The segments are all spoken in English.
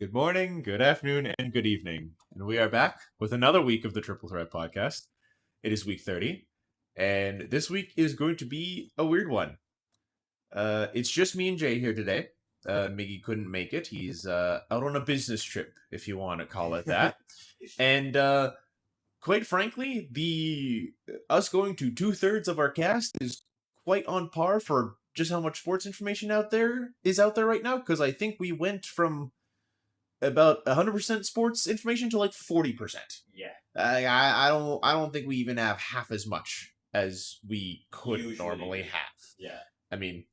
Good morning, good afternoon, and good evening. And we are back with another week of the Triple Threat Podcast. It is week 30, and this week is going to be a weird one. It's just me and Jay here today. Miggy couldn't make it. He's out on a business trip, if you want to call it that. And quite frankly, the us going to 2/3 of our cast is quite on par for just how much sports information out there right now. Because I think we went from about 100% sports information to like 40%. Yeah. I don't think we even have half as much as we could Usually. normally have. Yeah. I mean,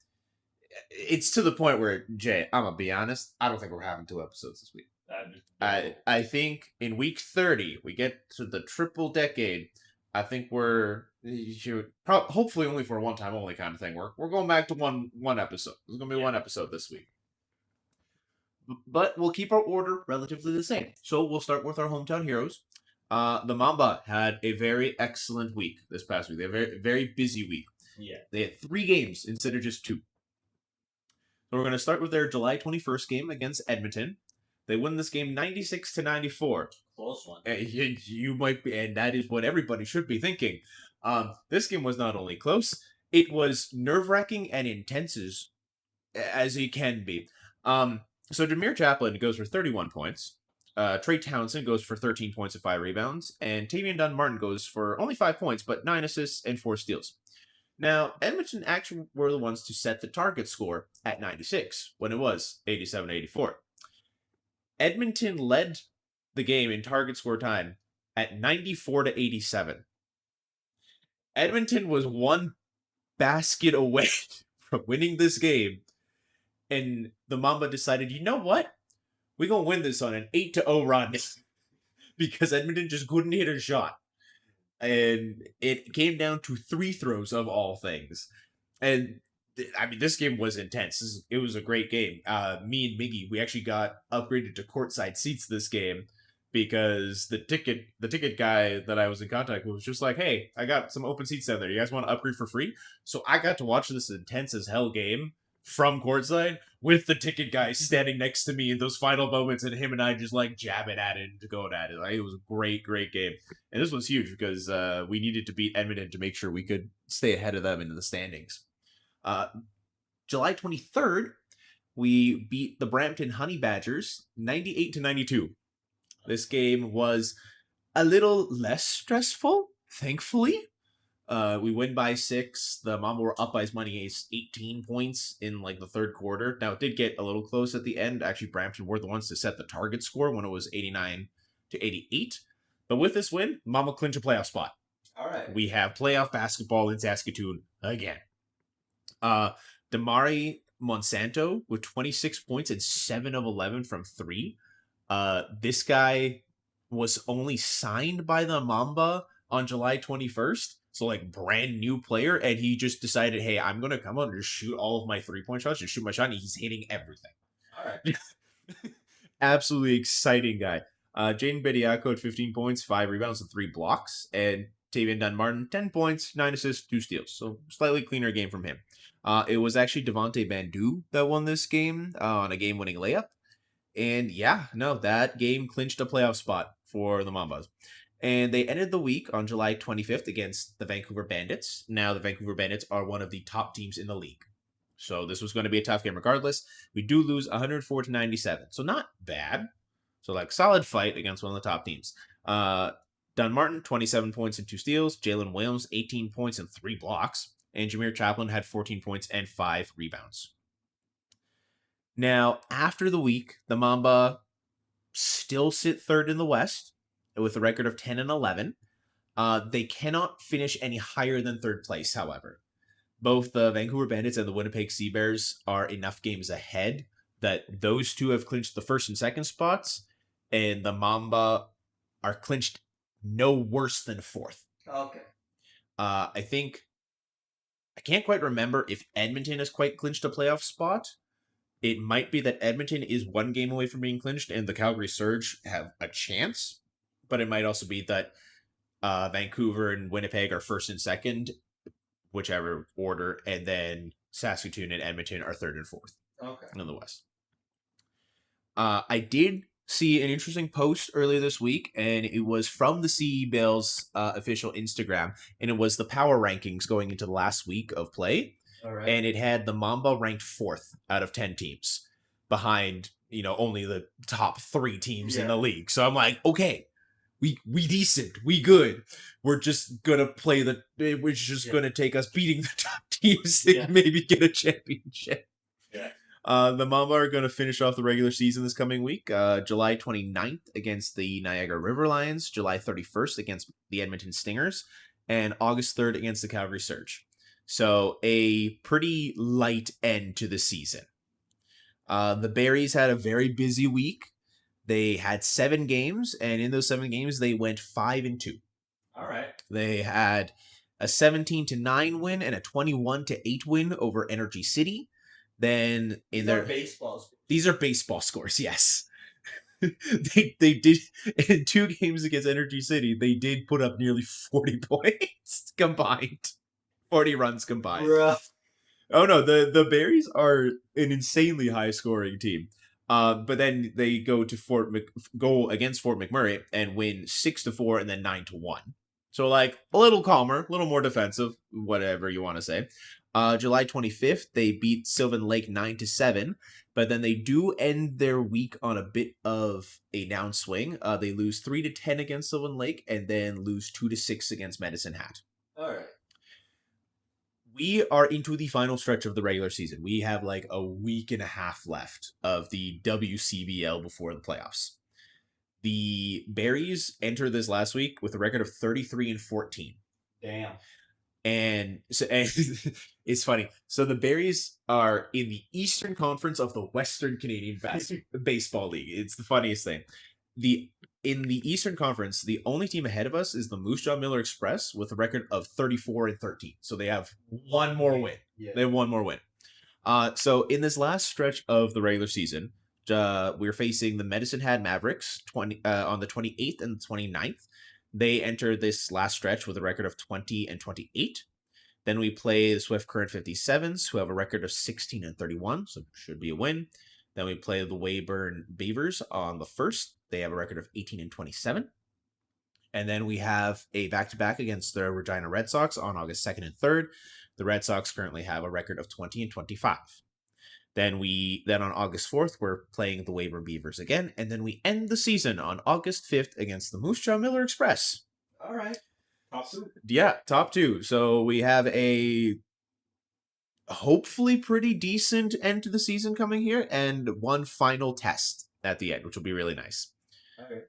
it's to the point where, Jay, I'm gonna be honest, I don't think we're having 2 episodes this week. I think in week 30 we get to the triple decade. I think we're hopefully only for a one-time only kind of thing. We're going back to one episode. There's gonna be one episode this week. But we'll keep our order relatively the same. So we'll start with our hometown heroes. The Mamba had a very excellent week this past week. They had a very, very busy week. Yeah. They had 3 games instead of just 2. So we're going to start with their July 21st game against Edmonton. They win this game 96-94. Close one. You might be, and that is what everybody should be thinking. This game was not only close, it was nerve-wracking and intense as it can be. So Jameer Chaplin goes for 31 points. Trey Townsend goes for 13 points and 5 rebounds. And Tavian Dunn-Martin goes for only 5 points, but 9 assists and 4 steals. Now, Edmonton actually were the ones to set the target score at 96, when it was 87-84. Edmonton led the game in target score time at 94-87. Edmonton was one basket away from winning this game. And the Mamba decided, you know what? We're going to win this on an 8-0 run because Edmonton just couldn't hit a shot. And it came down to 3 throws of all things. And, I mean, this game was intense. It was a great game. Me and Miggy, we actually got upgraded to courtside seats this game because the ticket guy that I was in contact with was just like, hey, I got some open seats down there. You guys want to upgrade for free? So I got to watch this intense as hell game from courtside with the ticket guy standing next to me in those final moments, and him and I just like jabbing at it and going at it. Like, it was a great game, and this was huge because we needed to beat Edmonton to make sure we could stay ahead of them in the standings. July 23rd, we beat the Brampton Honey Badgers 98-92. This game was a little less stressful, thankfully. We win by 6. The Mamba were up by as many as 18 points in like the third quarter. Now, it did get a little close at the end. Actually, Brampton were the ones to set the target score when it was 89-88. But with this win, Mamba clinched a playoff spot. All right. We have playoff basketball in Saskatoon again. Damari Monsanto with 26 points and 7 of 11 from 3. This guy was only signed by the Mamba on July 21st. So, like, brand new player, and he just decided, hey, I'm going to come out and just shoot all of my 3-point shots, just shoot my shot, and he's hitting everything. All right. Absolutely exciting guy. Jaden Bediako had 15 points, 5 rebounds, and 3 blocks, and Tavian Dunn-Martin, 10 points, 9 assists, 2 steals. So, slightly cleaner game from him. It was actually Devontae Bandu that won this game on a game-winning layup. And, yeah, no, that game clinched a playoff spot for the Mambas. And they ended the week on July 25th against the Vancouver Bandits. Now, the Vancouver Bandits are one of the top teams in the league. So this was going to be a tough game regardless. We do lose 104-97. So not bad. So, like, solid fight against one of the top teams. Dunn-Martin, 27 points and 2 steals. Jalen Williams, 18 points and 3 blocks. And Jameer Chaplin had 14 points and 5 rebounds. Now, after the week, the Mamba still sit third in the West with a record of 10-11. They cannot finish any higher than third place, however. Both the Vancouver Bandits and the Winnipeg Sea Bears are enough games ahead that those two have clinched the first and second spots, and the Mamba are clinched no worse than 4th. Okay. I can't quite remember if Edmonton has quite clinched a playoff spot. It might be that Edmonton is 1 game away from being clinched, and the Calgary Surge have a chance. But it might also be that Vancouver and Winnipeg are first and second, whichever order, and then Saskatoon and Edmonton are third and fourth in the West. I did see an interesting post earlier this week, and it was from the CE Bills official Instagram, and it was the power rankings going into the last week of play, All right. and it had the Mamba ranked fourth out of 10 teams, behind only the top 3 teams in the league. So I'm like, okay, we decent, we good. We're just gonna play the. We're just gonna take us beating the top teams to maybe get a championship. Yeah. The Mamba are going to finish off the regular season this coming week. July 29th against the Niagara River Lions, July 31st against the Edmonton Stingers, and August 3rd against the Calgary Surge. So a pretty light end to the season. The Berries had a very busy week. They had 7 games, and in those 7 games, they went 5-2. All right. They had a 17-9 win and a 21-8 win over Energy City. Then in their these are baseball scores, yes. they did in 2 games against Energy City. They did put up nearly 40 points combined, 40 runs combined. Bruh. Oh no, the Berries are an insanely high scoring team. But then they go to go against Fort McMurray and win 6-4 and then 9-1. So like a little calmer, a little more defensive, whatever you want to say. July 25th, they beat Sylvan Lake 9-7, but then they do end their week on a bit of a downswing. They lose 3-10 against Sylvan Lake and then lose 2-6 against Medicine Hat. All right. We are into the final stretch of the regular season. We have like a week and a half left of the WCBL before the playoffs. The Berries entered this last week with a record of 33-14. Damn. And so and it's funny. So the Berries are in the Eastern Conference of the Western Canadian Baseball League. It's the funniest thing. In the Eastern Conference, the only team ahead of us is the Moose Jaw Miller Express with a record of 34-13. So they have one more win. Yeah. They have one more win. So in this last stretch of the regular season, we're facing the Medicine Hat Mavericks on the 28th and 29th. They enter this last stretch with a record of 20-28. Then we play the Swift Current 57s, who have a record of 16-31, so should be a win. Then we play the Weyburn Beavers on the 1st. They have a record of 18-27. And then we have a back-to-back against the Regina Red Sox on August 2nd and 3rd. The Red Sox currently have a record of 20-25. Then on August 4th, we're playing the Weyburn Beavers again, and then we end the season on August 5th against the Moose Jaw Miller Express. All right. Top 2. Yeah, top 2. So we have a hopefully pretty decent end to the season coming here, and one final test at the end, which will be really nice. All right.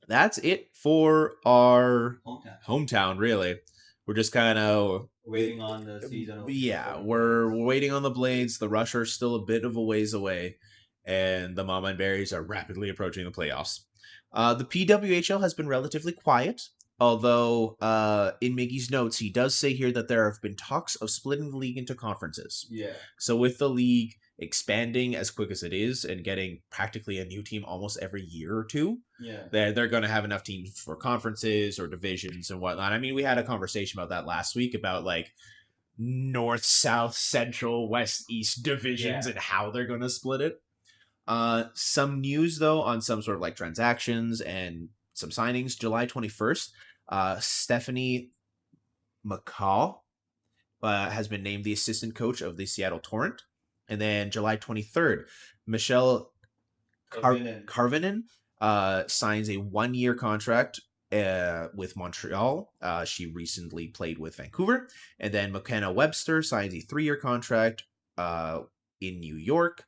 That's it for our hometown, really. We're just kind of waiting on the season. Yeah, we're waiting on the Blades. The Rush are still a bit of a ways away, and the Mama and Berries are rapidly approaching the playoffs. The PWHL has been relatively quiet, although in Miggy's notes, he does say here that there have been talks of splitting the league into conferences. Yeah. So with the league expanding as quick as it is and getting practically a new team almost every year or two, they're going to have enough teams for conferences or divisions and whatnot. I mean, we had a conversation about that last week about like north, south, central, west, east divisions and how they're going to split it. Some news though on some sort of like transactions and some signings. July 21st, Stephanie McCall has been named the assistant coach of the Seattle Torrent. And then July 23rd, Michelle Karvinen signs a 1-year contract with Montreal. She recently played with Vancouver. And then McKenna Webster signs a 3-year contract in New York.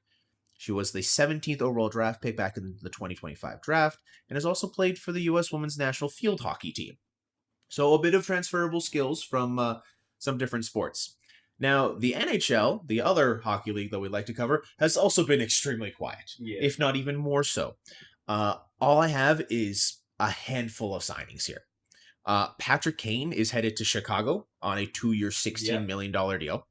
She was the 17th overall draft pick back in the 2025 draft and has also played for the U.S. Women's National Field Hockey Team. So a bit of transferable skills from some different sports. Now, the NHL, the other hockey league that we'd like to cover, has also been extremely quiet, if not even more so. All I have is a handful of signings here. Patrick Kane is headed to Chicago on a 2-year, $16 million deal.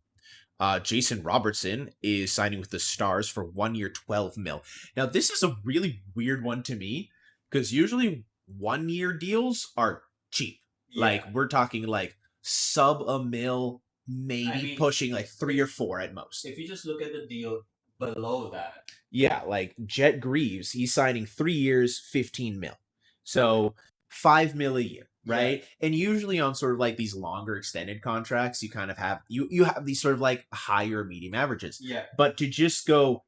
Jason Robertson is signing with the Stars for 1 year, $12 million. Now, this is a really weird one to me because usually 1-year deals are cheap. Like we're talking like sub $1 million, maybe pushing like 3 or 4 at most. If you just look at the deal below that, Yeah, like Jet Greaves, he's signing 3 years, 15 mil. So 5 mil a year, right? Yeah. And usually on sort of like these longer extended contracts, you kind of have you have these sort of like higher medium averages. Yeah. But to just go,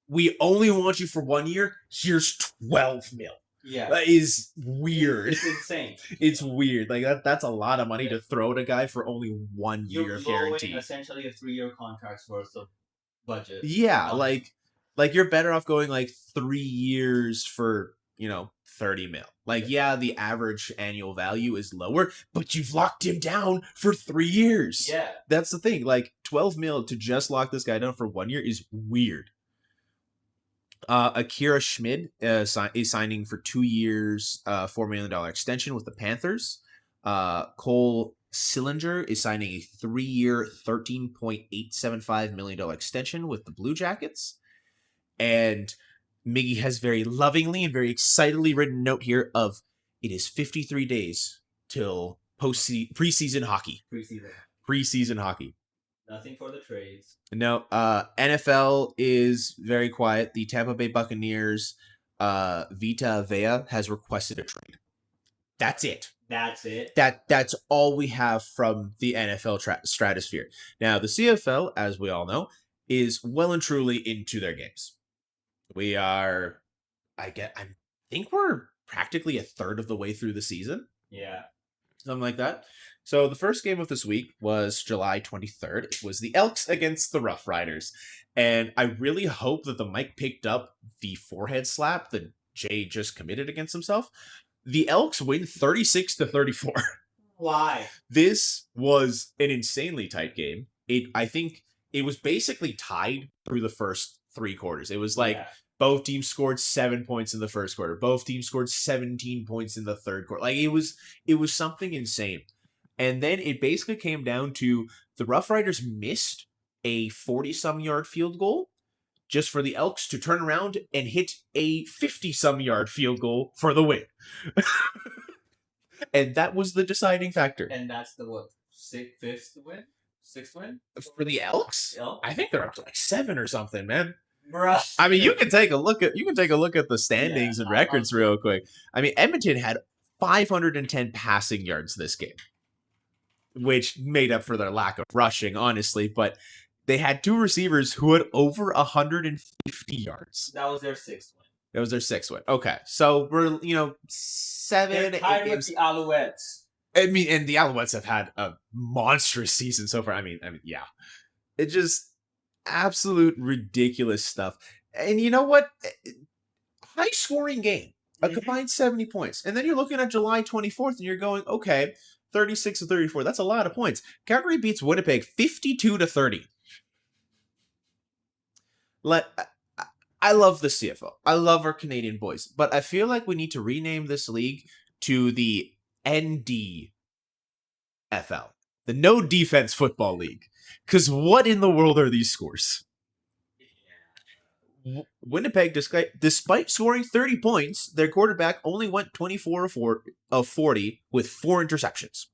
we only want you for 1 year, here's 12 mil. Yeah. That is weird. It's insane. It's weird. Like that's a lot of money to throw at a guy for only 1 year You're of blowing guarantee. essentially a 3-year contract's worth of budget. Yeah, on him. like you're better off going like 3 years for 30 mil. Like yeah, the average annual value is lower, but you've locked him down for 3 years. Yeah. That's the thing. Like 12 mil to just lock this guy down for 1 year is weird. Akira Schmid is signing for 2 years, $4 million extension with the Panthers. Cole Sillinger is signing a 3 year, $13.875 million extension with the Blue Jackets. And Miggy has very lovingly and very excitedly written a note here of it is 53 days till preseason hockey. Preseason hockey. Nothing for the trades. No, NFL is very quiet. The Tampa Bay Buccaneers, Vita Vea has requested a trade. That's it. That's it. That's all we have from the NFL stratosphere. Now, the CFL, as we all know, is well and truly into their games. We are, I think we're practically a third of the way through the season. Yeah. Something like that. So the first game of this week was July 23rd. It was the Elks against the Rough Riders. And I really hope that the mic picked up the forehead slap that Jay just committed against himself. The Elks win 36-34. Why? This was an insanely tight game. I think it was basically tied through the first 3 quarters. It was like both teams scored 7 points in the first quarter. Both teams scored 17 points in the third quarter. Like it was something insane. And then it basically came down to the Rough Riders missed a 40-some yard field goal just for the Elks to turn around and hit a 50-some yard field goal for the win. And that was the deciding factor. And that's the what? Sixth win? For the Elks? I think they're up to like 7 or something, man. Bruh. I mean, you can take a look at the standings and records real quick. I mean, Edmonton had 510 passing yards this game, which made up for their lack of rushing, honestly. But they had 2 receivers who had over 150 yards. That was their 6th win. That was their 6th win. Okay, so we're 7. They're tied with the Alouettes. I mean, and the Alouettes have had a monstrous season so far. I mean, yeah, it just absolute ridiculous stuff. And you know what? High scoring game, a combined 70 points, and then you're looking at July 24th, and you're going, okay, 36-34. That's a lot of points. Calgary beats Winnipeg 52-30. I love the CFL. I love our Canadian boys, but I feel like we need to rename this league to the NDFL, the No Defense Football League. Because what in the world are these scores? Winnipeg, despite scoring 30 points, their quarterback only went 24 of 40 with 4 interceptions,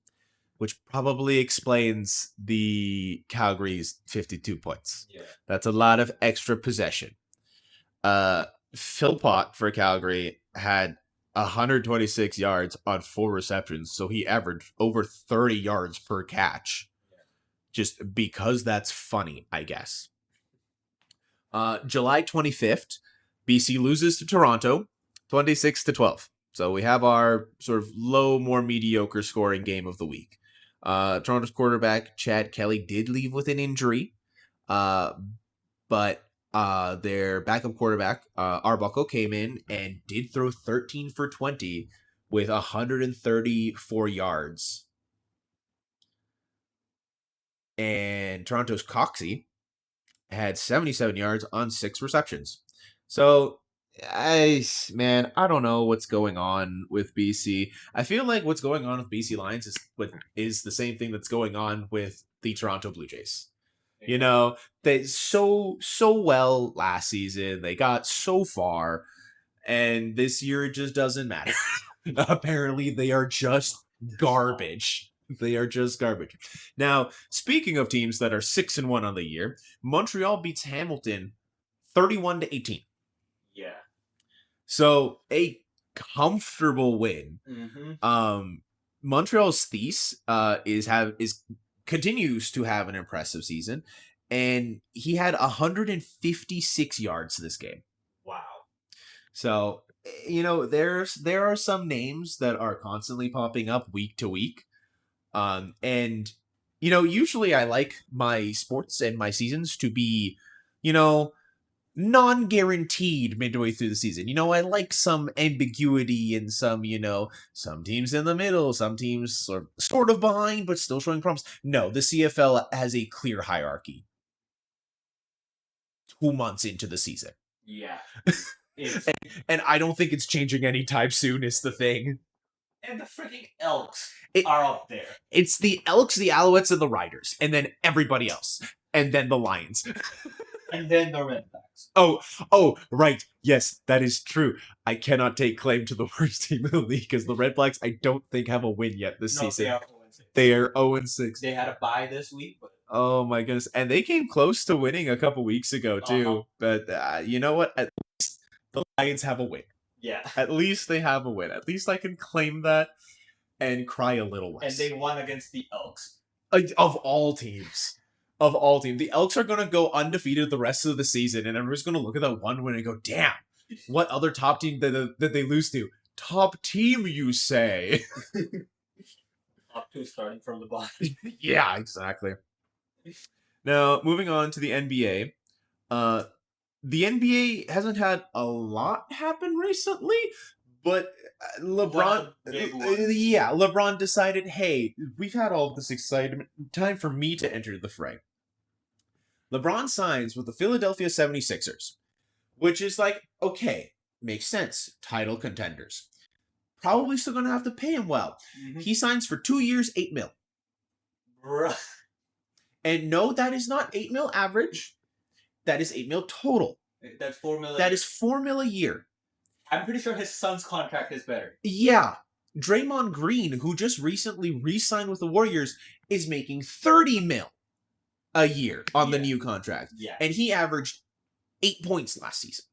which probably explains the Calgary's 52 points. Yeah. That's a lot of extra possession. Phil Pott for Calgary had 126 yards on 4 receptions, so he averaged over 30 yards per catch. Just because that's funny, I guess. July 25th, BC loses to Toronto, 26-12. So we have our sort of low, more mediocre scoring game of the week. Toronto's quarterback, Chad Kelly, did leave with an injury, but their backup quarterback, Arbuckle, came in and did throw 13 for 20 with 134 yards. And Toronto's Coxie had 77 yards on 6 receptions. So, I don't know what's going on with BC. I feel like what's going on with BC Lions is the same thing that's going on with the Toronto Blue Jays. You know, they so well last season. They got so far, and this year it just doesn't matter. Apparently, they are just garbage. They are just garbage. Now, speaking of teams that are 6-1 on the year, Montreal beats Hamilton 31-18. Yeah. So a comfortable win. Mm-hmm. Montreal's Thies continues to have an impressive season, and he had 156 yards this game. Wow. So there are some names that are constantly popping up week to week, and usually I like my sports and my seasons to be, non-guaranteed midway through the season. I like some ambiguity and some teams in the middle, some teams sort of behind, but still showing promise. No, the CFL has a clear hierarchy 2 months into the season. Yeah. And I don't think it's changing anytime soon is the thing. And the freaking Elks are up there. It's the Elks, the Alouettes, and the Riders, and then everybody else. And then the Lions. And then the Redbacks. Oh, right. Yes, that is true. I cannot take claim to the worst team in the league because the Red Blacks, I don't think, have a win yet this season. They are 0-6. They are 0-6. They had a bye this week, but oh my goodness. And they came close to winning a couple weeks ago, too. But you know what? At least the Lions have a win. Yeah. At least they have a win. At least I can claim that and cry a little less. And they won against the Elks. Of all teams. Of all teams. The Elks are going to go undefeated the rest of the season, and everyone's going to look at that one win and go, damn, what other top team did they lose to? Top team, you say? Top 2 starting from the bottom. Yeah, exactly. Now, moving on to the NBA. The NBA hasn't had a lot happen recently, but LeBron, LeBron decided, hey, we've had all of this excitement. Time for me to enter the fray. LeBron signs with the Philadelphia 76ers, which is like, okay, makes sense. Title contenders. Probably still going to have to pay him well. Mm-hmm. He signs for 2 years, $8 million. Bruh. And no, that is not $8 million average. That is $8 million total. That's $4 million. That is $4 million a year. I'm pretty sure his son's contract is better. Yeah. Draymond Green, who just recently re-signed with the Warriors, is making $30 million a year on the new contract. Yeah. And he averaged 8 points last season.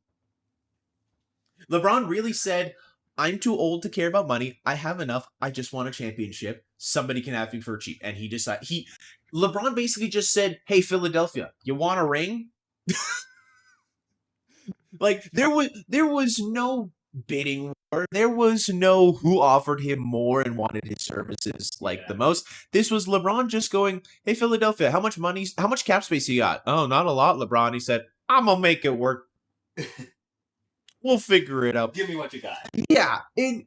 LeBron really said, I'm too old to care about money. I have enough. I just want a championship. Somebody can have me for cheap. And LeBron basically just said, hey, Philadelphia, you want a ring? Like, there was no bidding war. There was no who offered him more and wanted his services the most. This was LeBron just going, hey, Philadelphia, how much cap space you got? Oh, not a lot, LeBron. He said, I'm going to make it work. We'll figure it out. Give me what you got. Yeah. And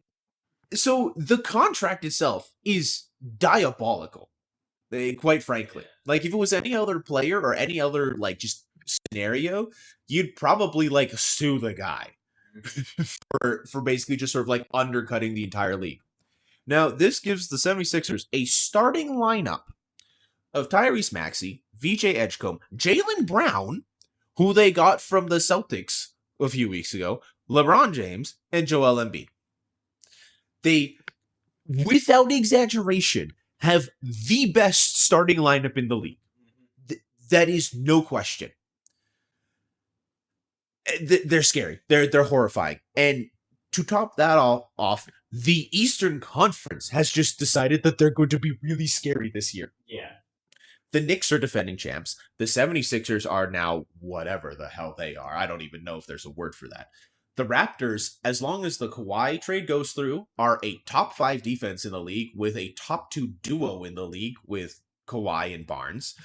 so the contract itself is diabolical, quite frankly. Like, if it was any other player or any other, just scenario, you'd probably sue the guy for basically just sort of undercutting the entire league. Now, this gives the 76ers a starting lineup of Tyrese Maxey, VJ Edgecombe, Jaylen Brown, who they got from the Celtics a few weeks ago, LeBron James, and Joel Embiid. They, without exaggeration, have the best starting lineup in the league. That is no question. They're scary. They're horrifying. And to top that all off, the Eastern Conference has just decided that they're going to be really scary this year. Yeah. The Knicks are defending champs. The 76ers are now whatever the hell they are. I don't even know if there's a word for that. The Raptors, as long as the Kawhi trade goes through, are a top 5 defense in the league with a top 2 duo in the league with Kawhi and Barnes.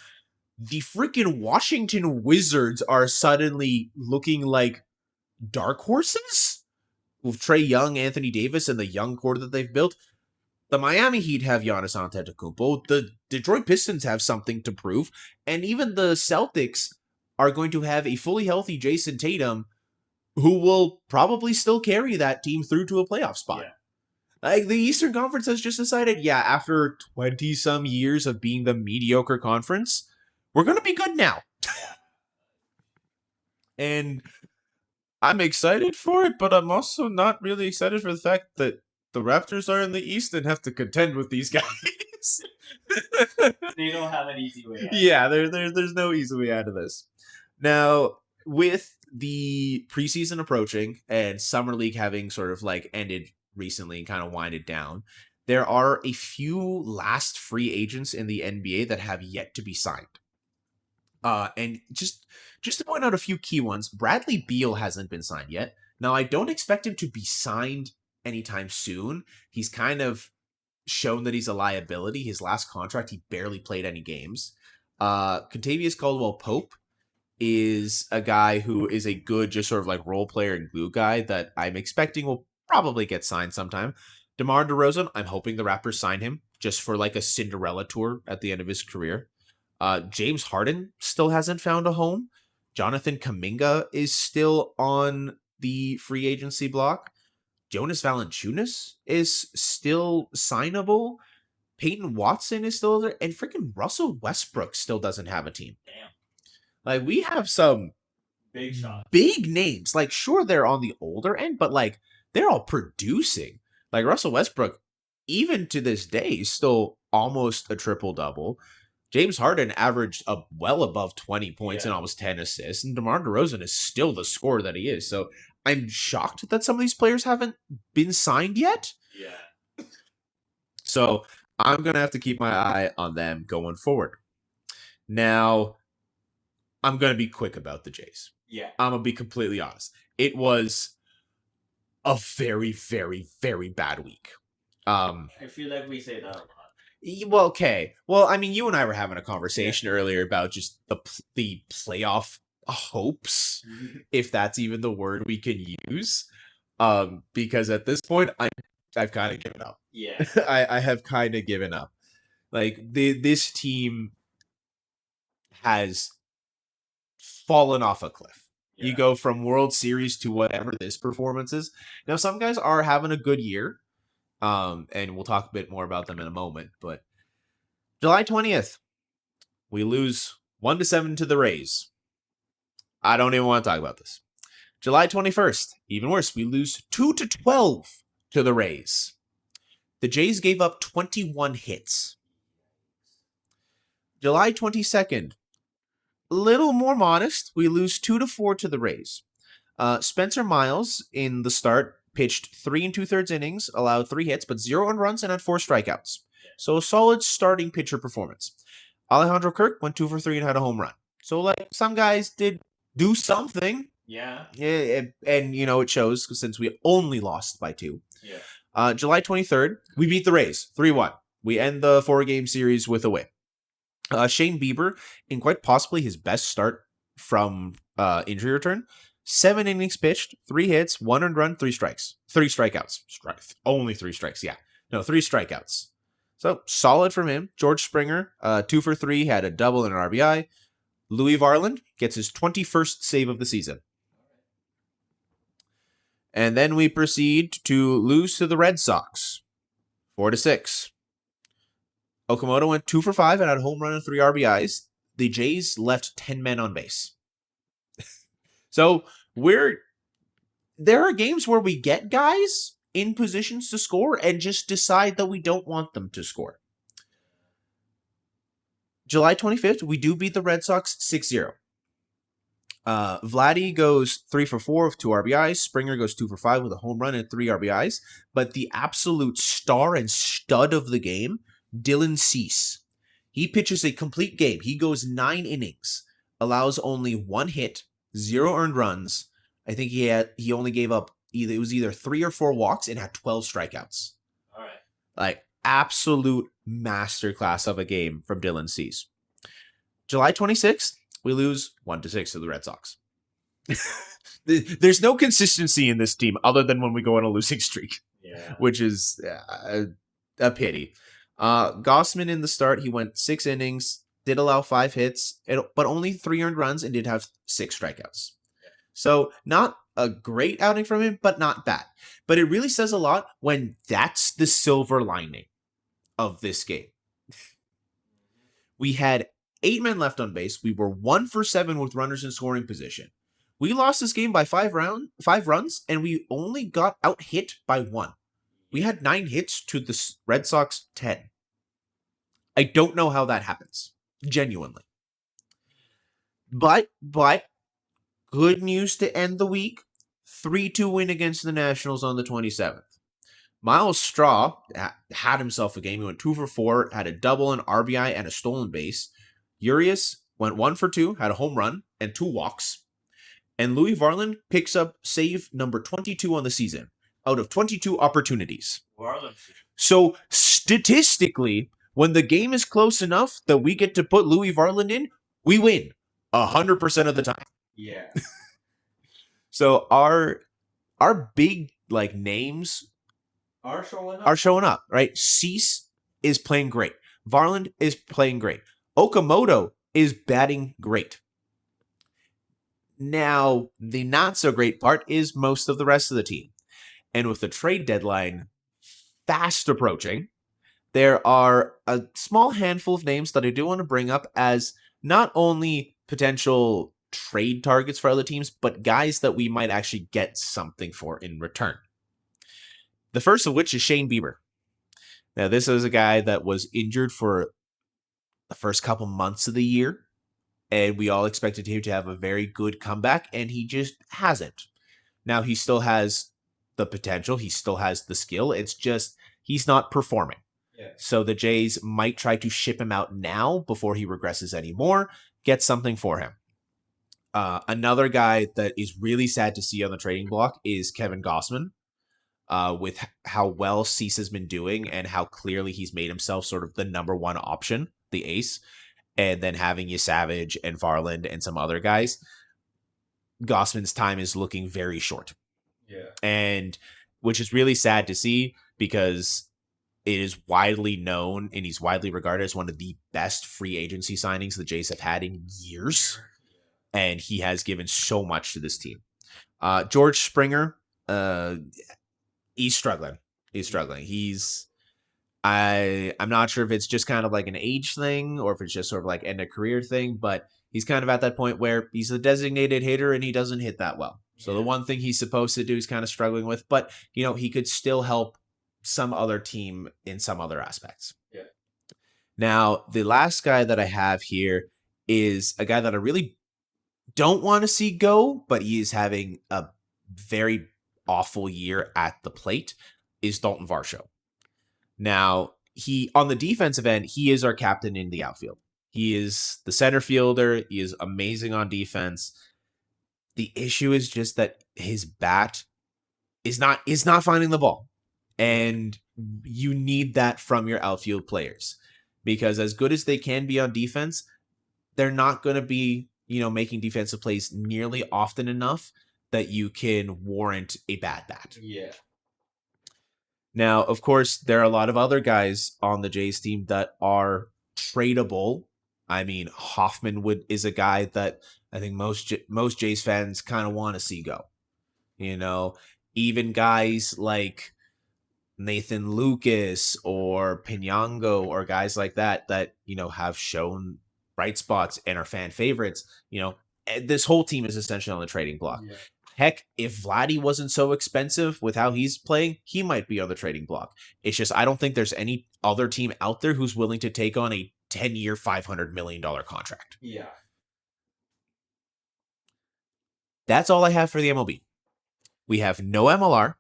The freaking Washington Wizards are suddenly looking like dark horses with Trae Young, Anthony Davis, and the young core that they've built. The Miami Heat have Giannis Antetokounmpo. The Detroit Pistons have something to prove. And even the Celtics are going to have a fully healthy Jason Tatum who will probably still carry that team through to a playoff spot. Yeah. The Eastern Conference has just decided, after 20-some years of being the mediocre conference, we're going to be good now. And I'm excited for it, but I'm also not really excited for the fact that the Raptors are in the East and have to contend with these guys. They don't have an easy way out. Yeah, there's no easy way out of this. Now, with the preseason approaching and summer league having sort of like ended recently and kind of winded down, there are a few last free agents in the NBA that have yet to be signed. And just to point out a few key ones, Bradley Beal hasn't been signed yet. Now, I don't expect him to be signed anytime soon. He's kind of shown that he's a liability. His last contract, he barely played any games. Contavious Caldwell-Pope is a guy who is a good, just sort of like role player and glue guy that I'm expecting will probably get signed sometime. DeMar DeRozan, I'm hoping the Raptors sign him just for like a Cinderella tour at the end of his career. James Harden still hasn't found a home. Jonathan Kuminga is still on the free agency block. Jonas Valanciunas is still signable. Peyton Watson is still there. And freaking Russell Westbrook still doesn't have a team. Damn. Like, we have some Big shot. big names. Like, sure, they're on the older end, but like, they're all producing. Like, Russell Westbrook, even to this day, is still almost a triple-double. James Harden averaged well above 20 points and almost 10 assists, and DeMar DeRozan is still the scorer that he is. So I'm shocked that some of these players haven't been signed yet. Yeah. So I'm going to have to keep my eye on them going forward. Now, I'm going to be quick about the Jays. Yeah. I'm going to be completely honest. It was a very, very, very bad week. I feel like we say that a lot. Well, okay. Well, I mean, you and I were having a conversation earlier about just the playoff hopes, if that's even the word we can use. Because at this point, I've kind of given up. Yeah. I have kind of given up. Like, this team has fallen off a cliff. Yeah. You go from World Series to whatever this performance is. Now, some guys are having a good year. And we'll talk a bit more about them in a moment, but July 20th, we lose 1-7 to the Rays. I don't even want to talk about this. July 21st, even worse, we lose 2-12 to the Rays. The Jays gave up 21 hits. July 22nd, a little more modest, we lose 2-4 to the Rays. Spencer Miles in the start pitched 3 2/3 innings, allowed 3 hits, but 0 earned runs and had 4 strikeouts. So a solid starting pitcher performance. Alejandro Kirk went 2 for 3 and had a home run. So like some guys did do something. Yeah. And you know, it shows since we only lost by 2. Yeah. July 23rd, we beat the Rays 3-1. We end the 4-game series with a win. Shane Bieber, in quite possibly his best start from injury return, 7 innings pitched, 3 hits, 1 earned run, 3 strikes. 3 strikeouts. Only 3 strikes, yeah. No, 3 strikeouts. So, solid from him. George Springer, 2 for 3, had a double and an RBI. Louis Varland gets his 21st save of the season. And then we proceed to lose to the Red Sox, 4-6. Okamoto went 2 for 5 and had a home run and 3 RBIs. The Jays left 10 men on base. So there are games where we get guys in positions to score and just decide that we don't want them to score. July 25th, we do beat the Red Sox 6-0. Vladdy goes 3 for 4 with 2 RBIs. Springer goes 2 for 5 with a home run and 3 RBIs. But the absolute star and stud of the game, Dylan Cease. He pitches a complete game. He goes 9 innings, allows only 1 hit, 0 earned runs. I think he only gave up either 3 or 4 walks and had 12 strikeouts. All right. Like, absolute masterclass of a game from Dylan Cease. July 26th, we lose 1-6 to the Red Sox. There's no consistency in this team other than when we go on a losing streak, which is a pity. Gossman in the start, he went 6 innings, did allow 5 hits, but only 3 earned runs and did have 6 strikeouts. So not a great outing from him, but not bad. But it really says a lot when that's the silver lining of this game. We had 8 men left on base. We were 1 for 7 with runners in scoring position. We lost this game by 5 runs, and we only got out hit by 1. We had 9 hits to the Red Sox 10. I don't know how that happens. Genuinely. But Good news to end the week. 3-2 win against the Nationals on the 27th. Miles Straw had himself a game. He went 2 for 4, had a double, an RBI, and a stolen base. Urias went 1 for 2, had a home run and 2 walks. And Louis Varland picks up save number 22 on the season out of 22 opportunities. So statistically, when the game is close enough that we get to put Louis Varland in, we win 100% of the time. Yeah. So our big names Are showing up, right? Cease is playing great. Varland is playing great. Okamoto is batting great. Now, the not so great part is most of the rest of the team. And with the trade deadline fast approaching, there are a small handful of names that I do want to bring up as not only potential trade targets for other teams, but guys that we might actually get something for in return. The first of which is Shane Bieber. Now, this is a guy that was injured for the first couple months of the year, and we all expected him to have a very good comeback, and he just hasn't. Now, he still has the potential. He still has the skill. It's just he's not performing. Yeah. So the Jays might try to ship him out now before he regresses anymore, get something for him. Another guy that is really sad to see on the trading block is Kevin Gossman. With how well Cease has been doing and how clearly he's made himself sort of the number one option, the ace, and then having you Savage and Varland and some other guys, Gossman's time is looking very short. Yeah. And which is really sad to see because it is widely known and he's widely regarded as one of the best free agency signings the Jays have had in years. And he has given so much to this team. George Springer, he's struggling. I'm not sure if it's just kind of like an age thing or if it's just sort of like end of career thing, but he's kind of at that point where he's a designated hitter and he doesn't hit that well. So the one thing he's supposed to do is kind of struggling with, but he could still help some other team in some other aspects. Yeah. Now, the last guy that I have here is a guy that I really don't want to see go, but he is having a very awful year at the plate, is Dalton Varsho. Now, he on the defensive end, he is our captain in the outfield. He is the center fielder. He is amazing on defense. The issue is just that his bat is not finding the ball. And you need that from your outfield players. Because as good as they can be on defense, they're not going to be, making defensive plays nearly often enough that you can warrant a bad bat. Yeah. Now, of course, there are a lot of other guys on the Jays team that are tradable. I mean, Hoffman is a guy that I think most Jays fans kind of want to see go. Even guys like Nathan Lucas or Pinango or guys like that have shown bright spots and are fan favorites. This whole team is essentially on the trading block. Yeah. Heck, if Vladdy wasn't so expensive with how he's playing, he might be on the trading block. It's just I don't think there's any other team out there who's willing to take on a 10-year, $500 million contract. Yeah. That's all I have for the MLB. We have no MLR,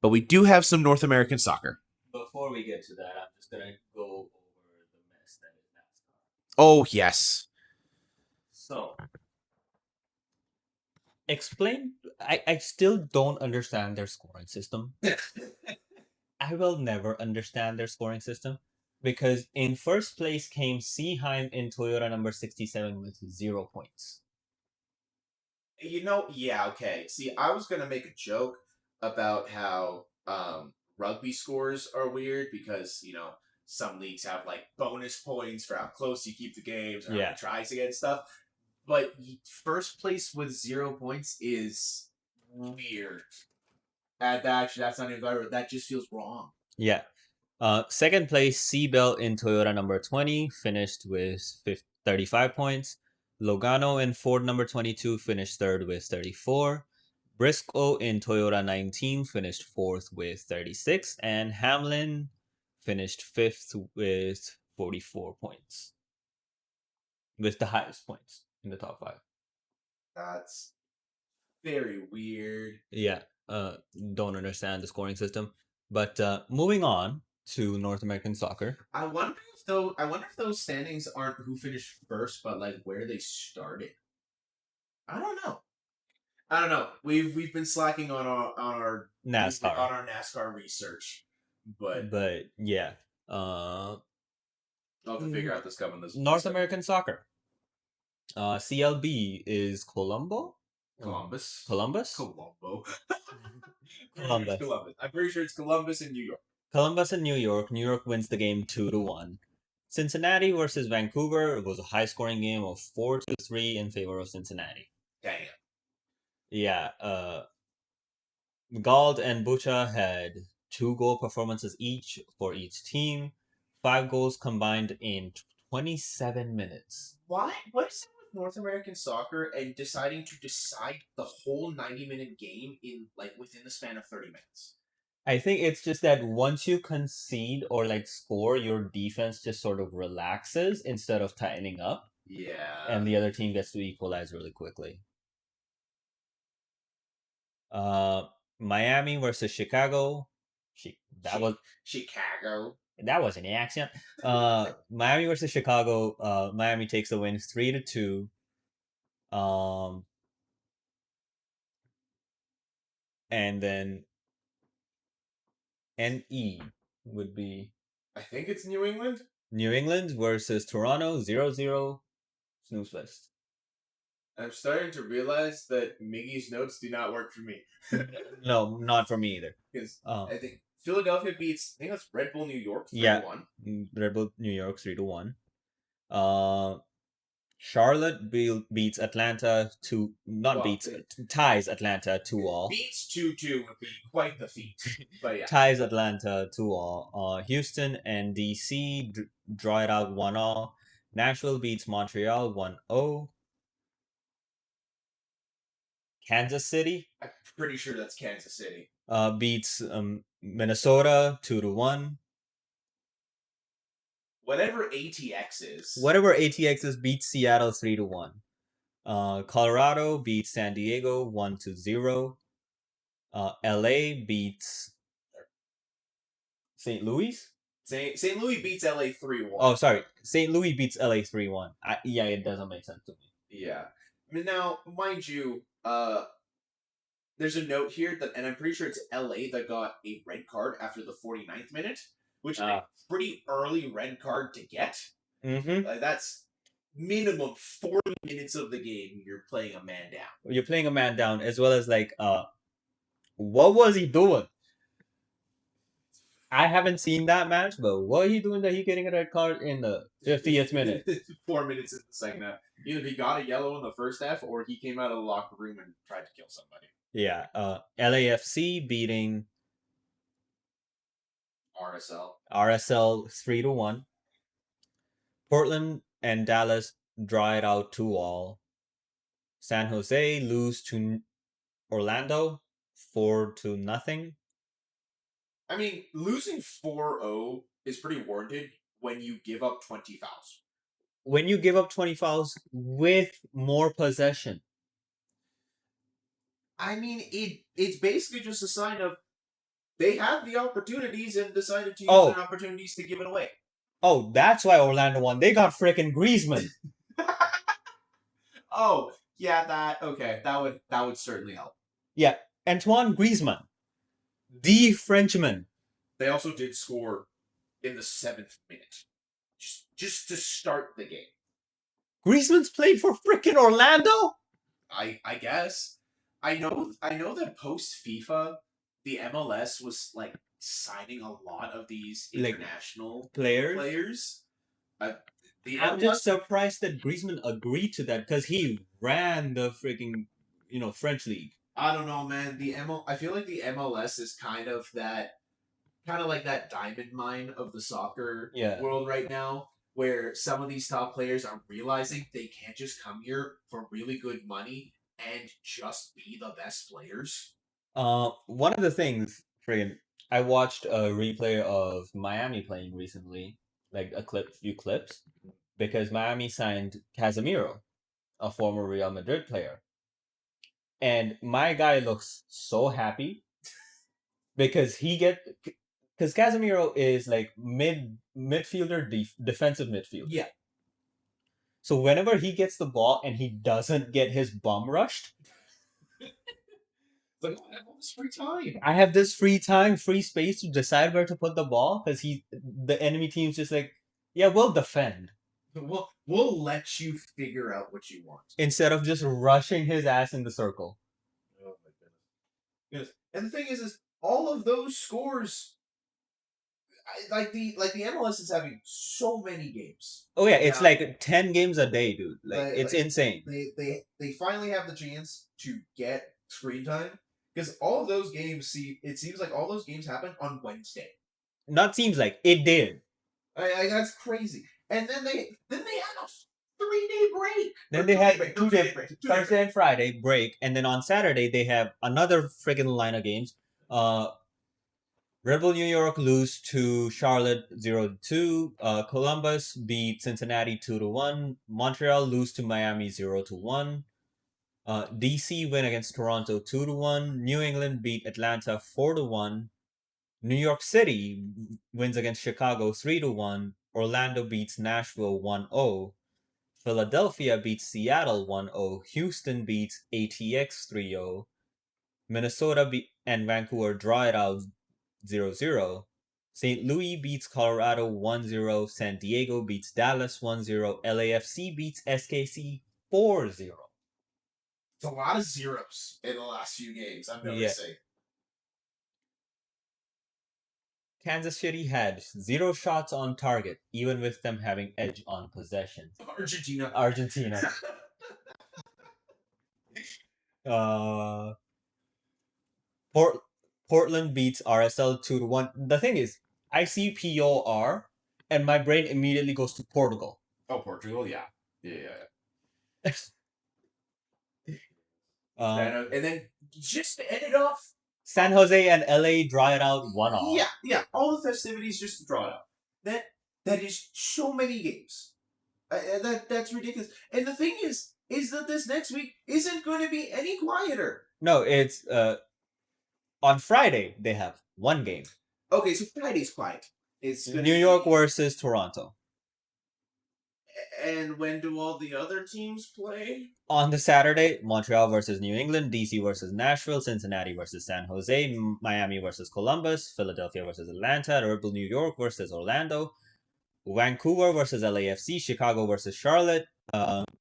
but we do have some North American soccer. Before we get to that, I'm just going to go over the mess that is NASCAR. Oh, yes. So, explain. I still don't understand their scoring system. I will never understand their scoring system because in first place came Seeheim in Toyota number 67 with 0 points. Yeah, okay. See, I was going to make a joke about how rugby scores are weird because, some leagues have like bonus points for how close you keep the games or how many tries you get and stuff. But first place with 0 points is weird. That's not even better. That just feels wrong. Yeah. Second place, Seabell in Toyota number 20 finished with 35 points. Logano in Ford number 22 finished third with 34. Briscoe in Toyota 19 finished fourth with 36. And Hamlin finished fifth with 44 points. With the highest points in the top 5. That's very weird. Yeah, don't understand the scoring system. But moving on to North American soccer. I wonder if those standings aren't who finished first, but like where they started. I don't know. I don't know. We've been slacking NASCAR. on our NASCAR research, but But yeah, uh, I'll have to figure out this coming this North coming American soccer. CLB is Colombo? Columbus. Columbus? Colombo. Columbus. Columbus. I'm pretty sure it's Columbus in New York. Columbus and New York. New York wins the game 2-1. Cincinnati versus Vancouver. It was a high scoring game of 4-3 in favor of Cincinnati. Damn. Yeah, Gald and Bucha had 2 goal performances each for each team. 5 goals combined in 27 minutes. Why? What is it with North American soccer and deciding to decide the whole 90-minute game in like within the span of 30 minutes? I think it's just that once you concede or like score, your defense just sort of relaxes instead of tightening up, Yeah. and the other team gets to equalize really quickly. Uh, Miami versus Chicago. That was Chicago. that was an accent. Miami versus Chicago. Miami takes the win 3-2. Um, and then NE would be I think it's New England. New England versus Toronto 0-0. Snooze fest. I'm starting to realize that Miggy's notes do not work for me. No, not for me either. Because Uh, I think Philadelphia beats, I think that's Red Bull New York 3 yeah, 1. Red Bull New York 3-1. Uh, Charlotte beats Atlanta to not Well, beats ties Atlanta 2-all. Beats 2-2 would be quite the feat. But yeah. Ties Atlanta 2-all. Houston and DC draw it out 1-all. Nashville beats Montreal 1-0. Kansas City I'm pretty sure that's Kansas City. beats Minnesota 2-1. Whatever ATX is. Whatever ATX is beats Seattle 3-1. Colorado beats San Diego 1-0. LA beats St. Louis. St. Louis beats LA 3-1. Oh, sorry. St. Louis beats LA 3-1. Yeah, it doesn't make sense to me. Yeah. I mean, now, mind you, there's a note here that, and I'm pretty sure it's LA that got a red card after the 49th minute, which is a pretty early red card to get. Mm-hmm. That's minimum 40 minutes of the game. You're playing a man down. You're playing a man down, as well as like, what was he doing? I haven't seen that match, but what are he doing that he getting a red card in the 50th minute? 4 minutes in the second half. Either he got a yellow in the first half, or he came out of the locker room and tried to kill somebody. Yeah. LAFC beating RSL 3-1. Portland and Dallas draw it out 2-all. San Jose lose to Orlando 4-0. I mean, losing 4-0 is pretty warranted when you give up 20 fouls. When you give up 20 fouls with more possession. I mean, it's basically just a sign of they had the opportunities and decided to use their opportunities to give it away. Oh, that's why Orlando won. They got frickin' Griezmann. Oh, yeah, that would certainly help. Yeah, Antoine Griezmann, the Frenchman. They also did score in the 7th minute, just to start the game. Griezmann's played for frickin' Orlando. I guess I know that post FIFA, the MLS was like signing a lot of these international players. I'm just surprised that Griezmann agreed to that because he ran the freaking, French league. I don't know, man. I feel like the MLS is kind of like that diamond mine of the soccer world right now, where some of these top players are realizing they can't just come here for really good money and just be the best players. One of the things, friggin', I watched a replay of Miami playing recently, like few clips, because Miami signed Casemiro, a former Real Madrid player. and my guy looks so happy because Casemiro is like midfielder, defensive midfielder. Yeah. So whenever he gets the ball and he doesn't get his bum rushed, But I have all this free time. I have this free time, free space to decide where to put the ball because the enemy team's just like, yeah, we'll defend We'll let you figure out what you want. instead of just rushing his ass in the circle. Oh my goodness. And the thing is all of those scores, like the MLS is having so many games. Oh yeah, it's Now, like 10 games a day, dude. Like it's insane. They finally have the chance to get screen time because all of those games it seems like all those games happen on Wednesday. Not seems like it did. That's crazy. And then they had a 3-day break. Then they had 2-day break, Thursday and Friday break, and then on Saturday they have another friggin' line of games. Red Bull New York lose to Charlotte 0-2. Columbus beat Cincinnati 2-1. Montreal lose to Miami 0-1. DC win against Toronto 2-1. New England beat Atlanta 4-1. New York City wins against Chicago 3-1. Orlando beats Nashville 1-0. Philadelphia beats Seattle 1-0. Houston beats ATX 3-0. Minnesota and Vancouver draw it out 0-0. St. Louis beats Colorado 1-0. San Diego beats Dallas 1-0. LAFC beats SKC 4-0. It's a lot of zeros in the last few games, I'm going to say. Kansas City had 0 shots on target, even with them having edge on possession. Argentina. Portland beats RSL 2-1. The thing is, I see POR, and my brain immediately goes to Portugal. Oh, Portugal, yeah. And then just to end it off, San Jose and LA draw it out 1-1. Yeah. All the festivities just to draw it out. That is so many games. That's ridiculous. And the thing is that this next week isn't going to be any quieter. No, it's on Friday they have one game. Okay, so Friday's quiet. It's New York versus Toronto. And when do all the other teams play? On the Saturday, Montreal versus New England, DC versus Nashville, Cincinnati versus San Jose, Miami versus Columbus, Philadelphia versus Atlanta, Red Bull New York versus Orlando, Vancouver versus LAFC, Chicago versus Charlotte,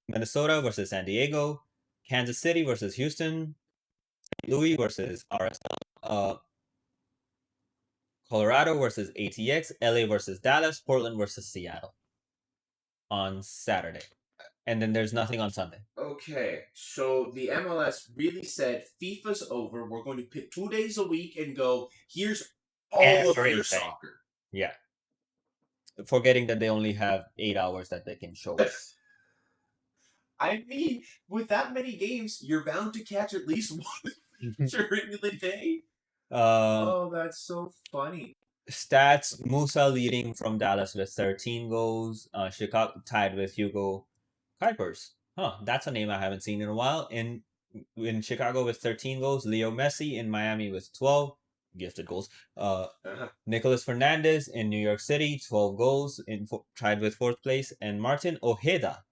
Minnesota versus San Diego, Kansas City versus Houston, St. Louis versus RSL, Colorado versus ATX, LA versus Dallas, Portland versus Seattle on Saturday. And then there's nothing on Sunday. Okay, so the MLS really said FIFA's over. We're going to pick 2 days a week and go, here's all of your soccer. Yeah. Forgetting that they only have 8 hours that they can show us. I mean, with that many games, you're bound to catch at least one during the day. Oh, that's so funny. Stats, Musa leading from Dallas with 13 goals. Chicago tied with Hugo Kuipers. That's a name I haven't seen in a while. In Chicago with 13 goals. Leo Messi in Miami with 12 gifted goals. Nicolas Fernandez in New York City, 12 goals, tied with 4th place. And Martin Ojeda.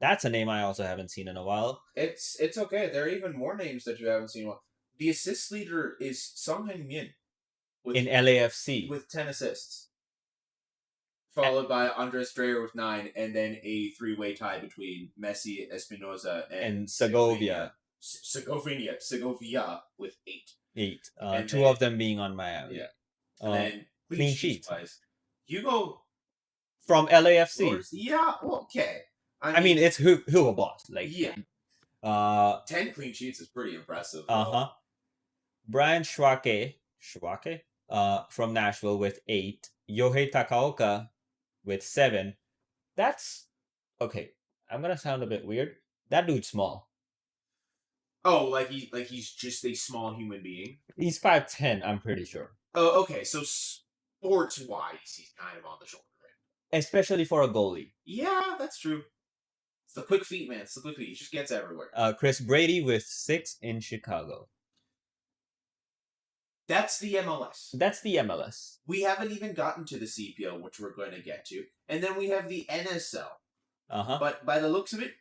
That's a name I also haven't seen in a while. It's okay. There are even more names that you haven't seen in a while. The assist leader is Song Heung-min. In LAFC. With 10 assists. Followed by Andres Dreyer with 9, and then a 3-way tie between Messi, Espinoza, and Segovia. Segovia with 8. 8. And 2 of them being on Miami. Yeah. And then clean sheets. Hugo from LAFC. Yeah, okay. I mean, it's Hugo Boss. Like, yeah. 10 clean sheets is pretty impressive. Brian Schwake, from Nashville with 8. Yohei Takaoka with 7. That's okay. I'm gonna sound a bit weird. That dude's small. Oh, like he's just a small human being. He's 5'10", I'm pretty sure. Oh, okay. So sports-wise, he's kind of on the shoulder. Especially for a goalie. Yeah, that's true. It's the quick feet, man. It's the quick feet. He just gets everywhere. Chris Brady with 6 in Chicago. That's the MLS. That's the MLS. We haven't even gotten to the CPL, which we're going to get to. And then we have the NSL. But by the looks of it,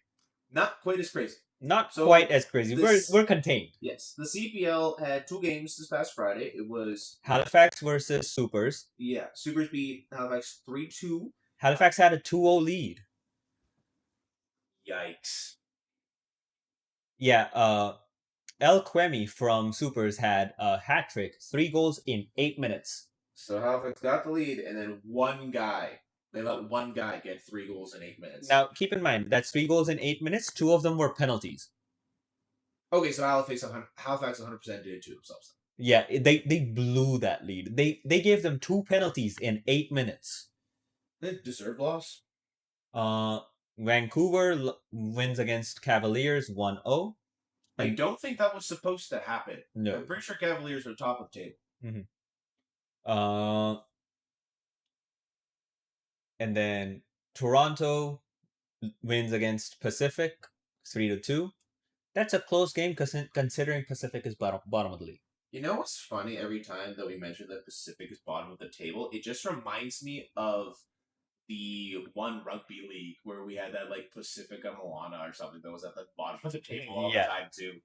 not quite as crazy. Not quite as crazy. We're contained. Yes. The CPL had 2 games this past Friday. It was Halifax versus Supers. Yeah. Supers beat Halifax 3-2. Halifax had a 2-0 lead. Yikes. Yeah, El Quemi from Supers had a hat trick, 3 goals in 8 minutes. So Halifax got the lead, and then they let one guy get 3 goals in 8 minutes. Now, keep in mind, that's 3 goals in 8 minutes. 2 of them were penalties. Okay, so Halifax 100% did it to themselves. Yeah, they blew that lead. They gave them 2 penalties in 8 minutes. They deserved loss. Vancouver wins against Cavaliers 1-0. I don't think that was supposed to happen. No. I'm pretty sure Cavaliers are top of the table. Mm-hmm. And then Toronto wins against Pacific 3-2. That's a close game considering Pacific is bottom of the league. You know what's funny? Every time that we mention that Pacific is bottom of the table, it just reminds me of the one rugby league where we had that like Pacifica Moana or something that was at the bottom of the table all the time too.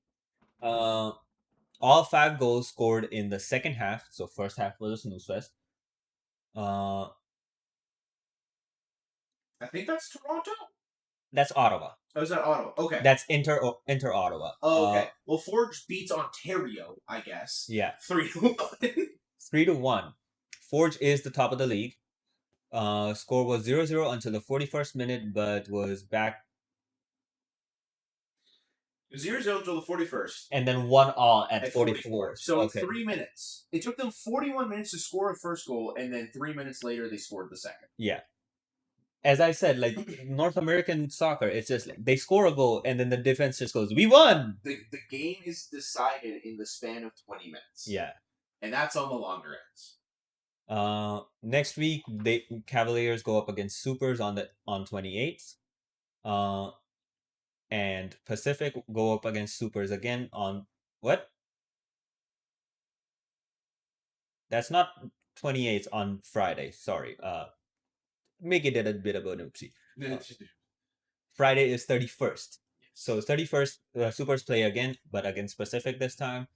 All 5 goals scored in the second half. So first half was a snooze fest. I think that's Toronto. That's Ottawa. Oh, is that Ottawa? Okay. That's Inter Ottawa. Oh, okay. Well, Forge beats Ontario, I guess. Yeah. 3-1. 3-1. Forge is the top of the league. Score was 0-0 until the 41st minute, but was back 0-0 until the 41st. And then 1-1 at 44. So 3 minutes. It took them 41 minutes to score a first goal, and then 3 minutes later they scored the second. Yeah. As I said, like North American soccer, it's just like they score a goal and then the defense just goes, "We won!" The game is decided in the span of 20 minutes. Yeah. And that's on the longer ends. Next week, Cavaliers go up against Supers on 28th. And Pacific go up against Supers again on what? That's not 28th on Friday. Sorry. Mickey did a bit of an oopsie. Friday is 31st. So 31st, Supers play again, but against Pacific this time.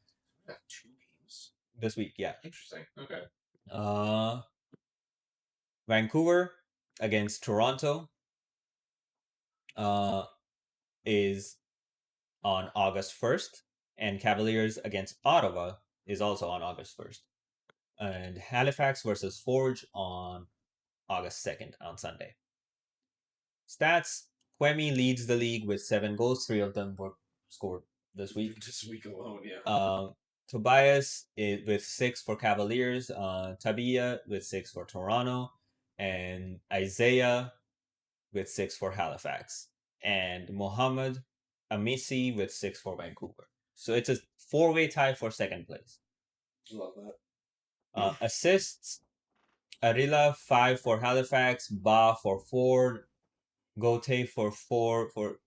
We have 2 games this week. Yeah. Interesting. Okay. Vancouver against Toronto. Is on August 1st, and Cavaliers against Ottawa is also on August 1st. And Halifax versus Forge on August 2nd on Sunday. Stats, Quemi leads the league with 7 goals. 3 of them were scored this week. This week alone, yeah. Tobias with 6 for Cavaliers. Tabia with 6 for Toronto. And Isaiah with 6 for Halifax. And Mohammed Amisi with 6 for Vancouver. So it's a 4-way tie for second place. Love that. Assists, Arila 5 for Halifax, Ba for 4, Gote for 4 for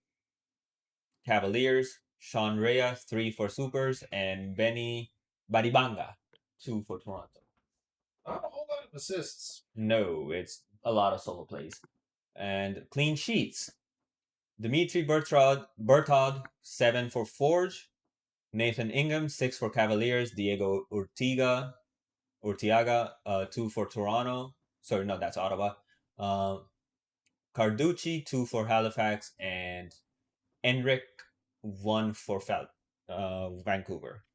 Cavaliers, Sean Rea 3 for Supers, and Benny Baribanga 2 for Toronto. Not a whole lot of assists. No, it's a lot of solo plays. And clean sheets. Dimitri Bertod 7 for Forge, Nathan Ingham 6 for Cavaliers, Diego Urtiaga 2 for Toronto. Sorry, no, that's Ottawa. Carducci 2 for Halifax, and Enric 1 for Vancouver.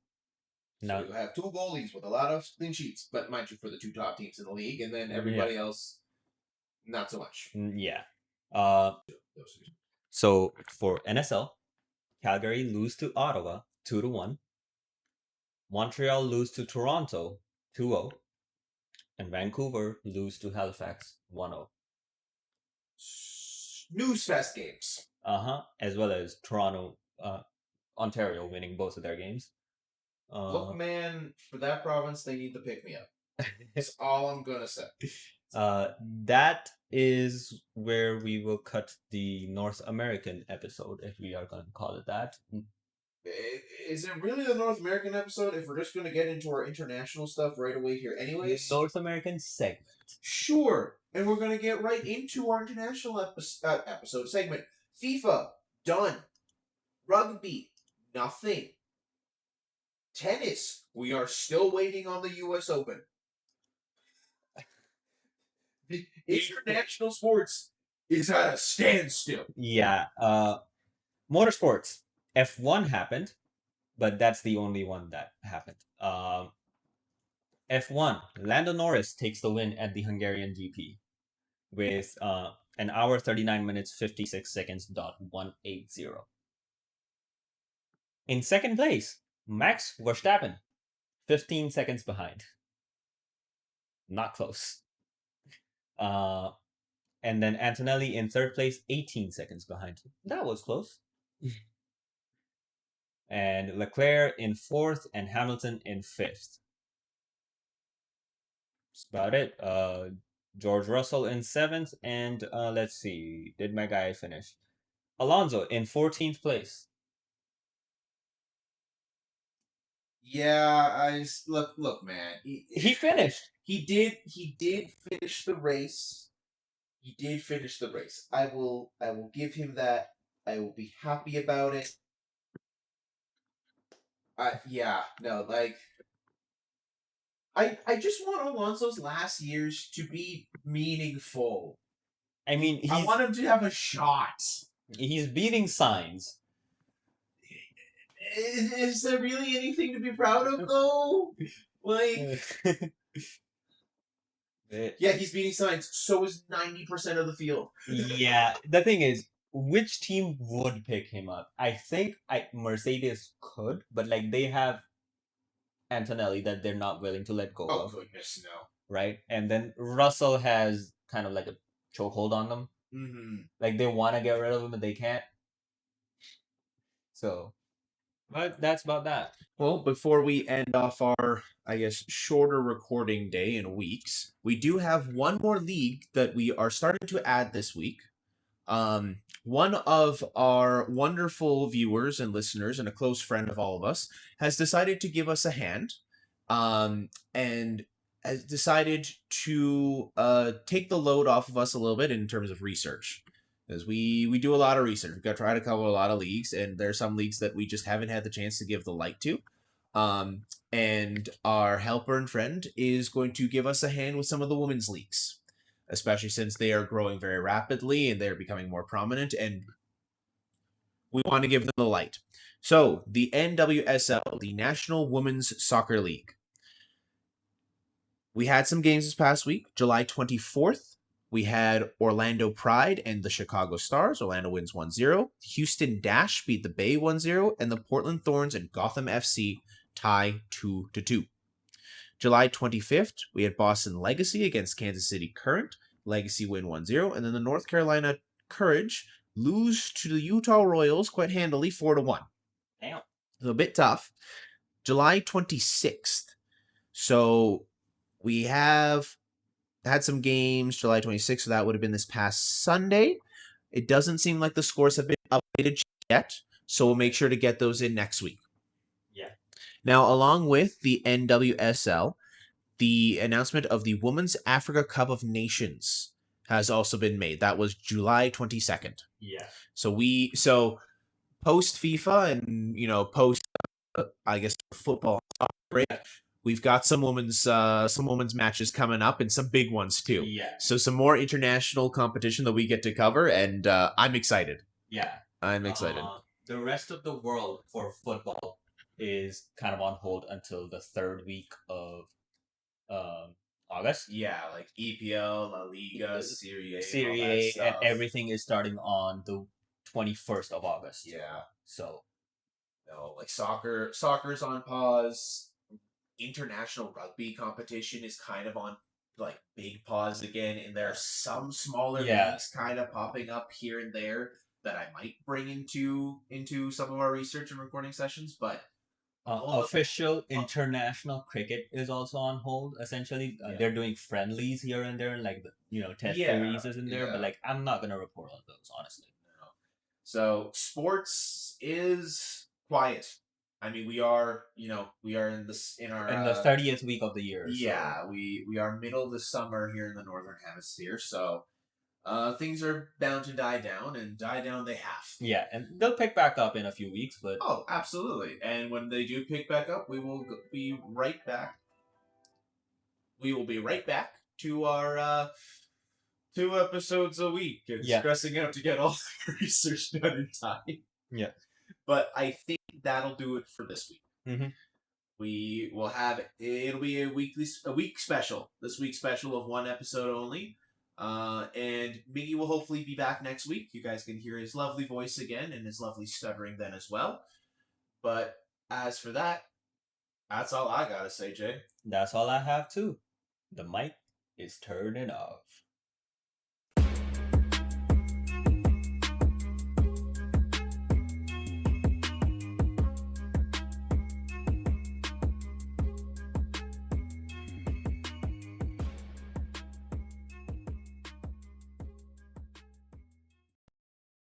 So you have 2 goalies with a lot of clean sheets, but mind you, for the 2 top teams in the league, and then everybody else, not so much. Yeah. So for NSL, Calgary lose to Ottawa 2-1. Montreal lose to Toronto 2-0. And Vancouver lose to Halifax 1-0. Newsfest games. As well as Toronto, Ontario winning both of their games. Look, man, for that province, they need to pick me up. That's all I'm gonna say. That is where we will cut the North American episode, if we are going to call it that. Is it really the North American episode if we're just going to get into our international stuff right away here, anyways? North American segment. Sure. And we're going to get right into our international episode segment. FIFA, done. Rugby, nothing. Tennis, we are still waiting on the U.S. Open. The international sports is at a standstill. Yeah. Motorsports. F1 happened, but that's the only one that happened. F1. Lando Norris takes the win at the Hungarian GP with an hour 39 minutes 56 seconds .180. In second place, Max Verstappen, 15 seconds behind. Not close. And then Antonelli in third place, 18 seconds behind. That was close. And Leclerc in fourth and Hamilton in fifth. That's about it. George Russell in seventh, and let's see, did my guy finish? Alonso in 14th place. Yeah, look, man. He finished. He did finish the race. He did finish the race. I will give him that. I will be happy about it. Yeah, no, like I just want Alonso's last years to be meaningful. I mean, I want him to have a shot. He's beating Signs. Is there really anything to be proud of, though? Like, yeah, he's beating Signs. So is 90% of the field. Yeah, the thing is, which team would pick him up? I think Mercedes could, but like they have Antonelli that they're not willing to let go of. Oh goodness, no. Right, and then Russell has kind of like a chokehold on them. Mm-hmm. Like they want to get rid of him, but they can't. So, but that's about that. Well, before we end off our, I guess, shorter recording day in weeks, we do have one more league that we are starting to add this week. One of our wonderful viewers and listeners and a close friend of all of us has decided to give us a hand, and has decided to take the load off of us a little bit in terms of research. Because we do a lot of research. We've got to try to cover a lot of leagues, and there are some leagues that we just haven't had the chance to give the light to. And our helper and friend is going to give us a hand with some of the women's leagues, especially since they are growing very rapidly and they're becoming more prominent, and we want to give them the light. So, the NWSL, the National Women's Soccer League. We had some games this past week. July 24th, we had Orlando Pride and the Chicago Stars. Orlando wins 1-0. Houston Dash beat the Bay 1-0, and the Portland Thorns and Gotham FC tie 2-2. July 25th, we had Boston Legacy against Kansas City Current. Legacy win 1-0, and then the North Carolina Courage lose to the Utah Royals quite handily 4-1. Damn. So a bit tough. July 26th. So we have had some games July 26th, so that would have been this past Sunday. It doesn't seem like the scores have been updated yet, so we'll make sure to get those in next week. Yeah. Now, along with the NWSL, the announcement of the Women's Africa Cup of Nations has also been made. That was July 22nd. Yeah. So post FIFA and post I guess football break, we've got some women's matches coming up and some big ones too. Yeah. So some more international competition that we get to cover, and I'm excited. Yeah. I'm excited. The rest of the world for football is kind of on hold until the third week of August. Yeah, like EPL, La Liga, Serie A, and everything is starting on the 21st of August. Yeah. So, like soccer's on pause. International rugby competition is kind of on like big pause again, and there are some smaller leagues kind of popping up here and there that I might bring into some of our research and recording sessions, but All the- Official international cricket is also on hold. Essentially, Yeah. they're doing friendlies here and there, like test Yeah, series is in there. But yeah. like, I'm not gonna report on those honestly. So sports is quiet. I mean, we are, we are in this in our In the 30th week of the year, yeah, we are middle of the summer here in the northern hemisphere, so things are bound to die down, and die down they have. yeah, and they'll pick back up in a few weeks. But Oh, absolutely. And when they do pick back up, we will be right back. We will be right back to our 2 episodes a week and Yeah. stressing out to get all the research done in time. Yeah. But I think that'll do it for this week. Mm-hmm. We will have it'll be a week special. This week's special of 1 episode only. And Miggy will hopefully be back next week. You guys can hear his lovely voice again and his lovely stuttering then as well. But as for that, that's all I gotta say, Jay. That's all I have too. The mic is turning off.